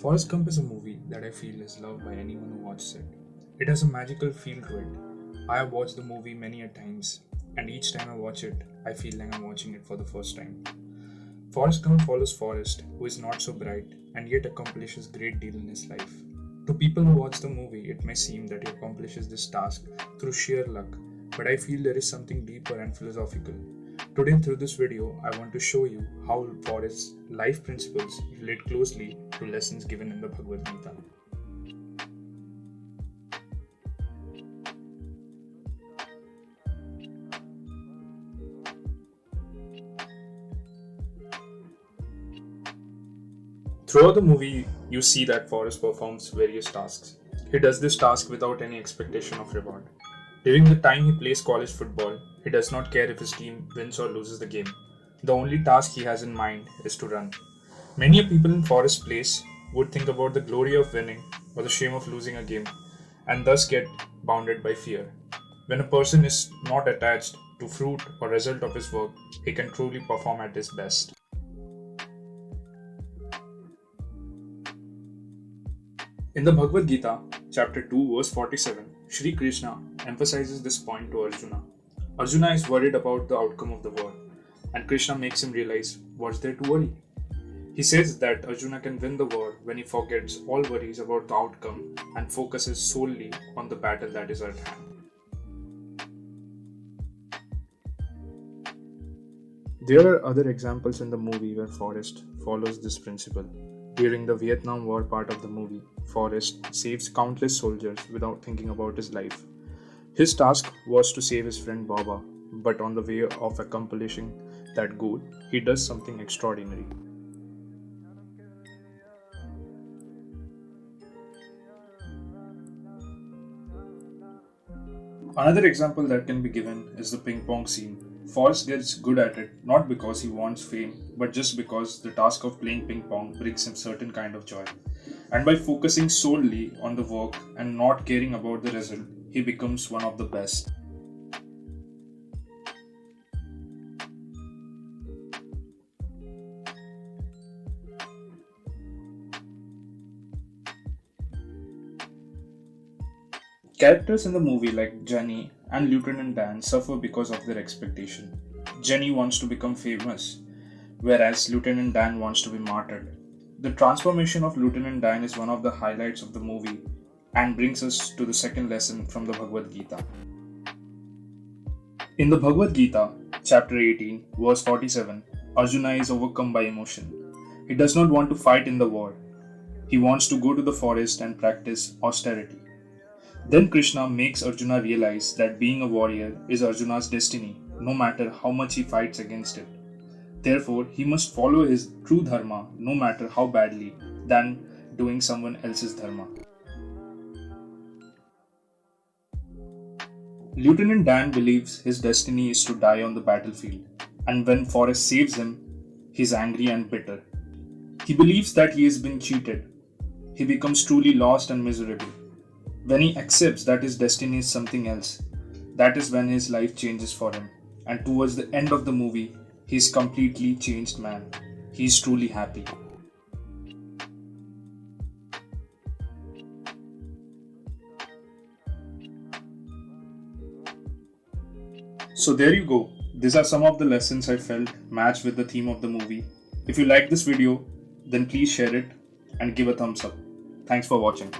Forrest Gump is a movie that I feel is loved by anyone who watches it. It has a magical feel to it. I have watched the movie many a times, and each time I watch it, I feel like I'm watching it for the first time. Forrest Gump follows Forrest, who is not so bright and yet accomplishes great deal in his life. To people who watch the movie, it may seem that he accomplishes this task through sheer luck, but I feel there is something deeper and philosophical. Today, through this video, I want to show you how Forrest's life principles relate closely to lessons given in the Bhagavad Gita. Throughout the movie, you see that Forrest performs various tasks. He does this task without any expectation of reward. During the time he plays college football, he does not care if his team wins or loses the game. The only task he has in mind is to run. Many people in Forrest's place would think about the glory of winning or the shame of losing a game, and thus get bounded by fear. When a person is not attached to fruit or result of his work, he can truly perform at his best. In the Bhagavad Gita, chapter 2, verse 47, Sri Krishna emphasizes this point to Arjuna. Arjuna is worried about the outcome of the war, and Krishna makes him realize what's there to worry. He says that Arjuna can win the war when he forgets all worries about the outcome and focuses solely on the battle that is at hand. There are other examples in the movie where Forrest follows this principle. During the Vietnam War part of the movie, Forrest saves countless soldiers without thinking about his life. His task was to save his friend Baba, but on the way of accomplishing that goal, he does something extraordinary. Another example that can be given is the ping pong scene. Forrest gets good at it not because he wants fame, but just because the task of playing ping pong brings him certain kind of joy. And by focusing solely on the work and not caring about the result, he becomes one of the best. Characters in the movie like Jenny and Lieutenant Dan suffer because of their expectation. Jenny wants to become famous, whereas Lieutenant Dan wants to be martyred. The transformation of Lieutenant Dan is one of the highlights of the movie and brings us to the second lesson from the Bhagavad Gita. In the Bhagavad Gita, chapter 18, verse 47, Arjuna is overcome by emotion. He does not want to fight in the war. He wants to go to the forest and practice austerity. Then Krishna makes Arjuna realize that being a warrior is Arjuna's destiny, no matter how much he fights against it. Therefore, he must follow his true dharma no matter how badly than doing someone else's dharma. Lieutenant Dan believes his destiny is to die on the battlefield, and when Forrest saves him, he is angry and bitter. He believes that he has been cheated. He becomes truly lost and miserable. When he accepts that his destiny is something else, that is when his life changes for him. And towards the end of the movie, he is completely changed man. He is truly happy. So there you go. These are some of the lessons I felt match with the theme of the movie. If you like this video, then please share it and give a thumbs up. Thanks for watching.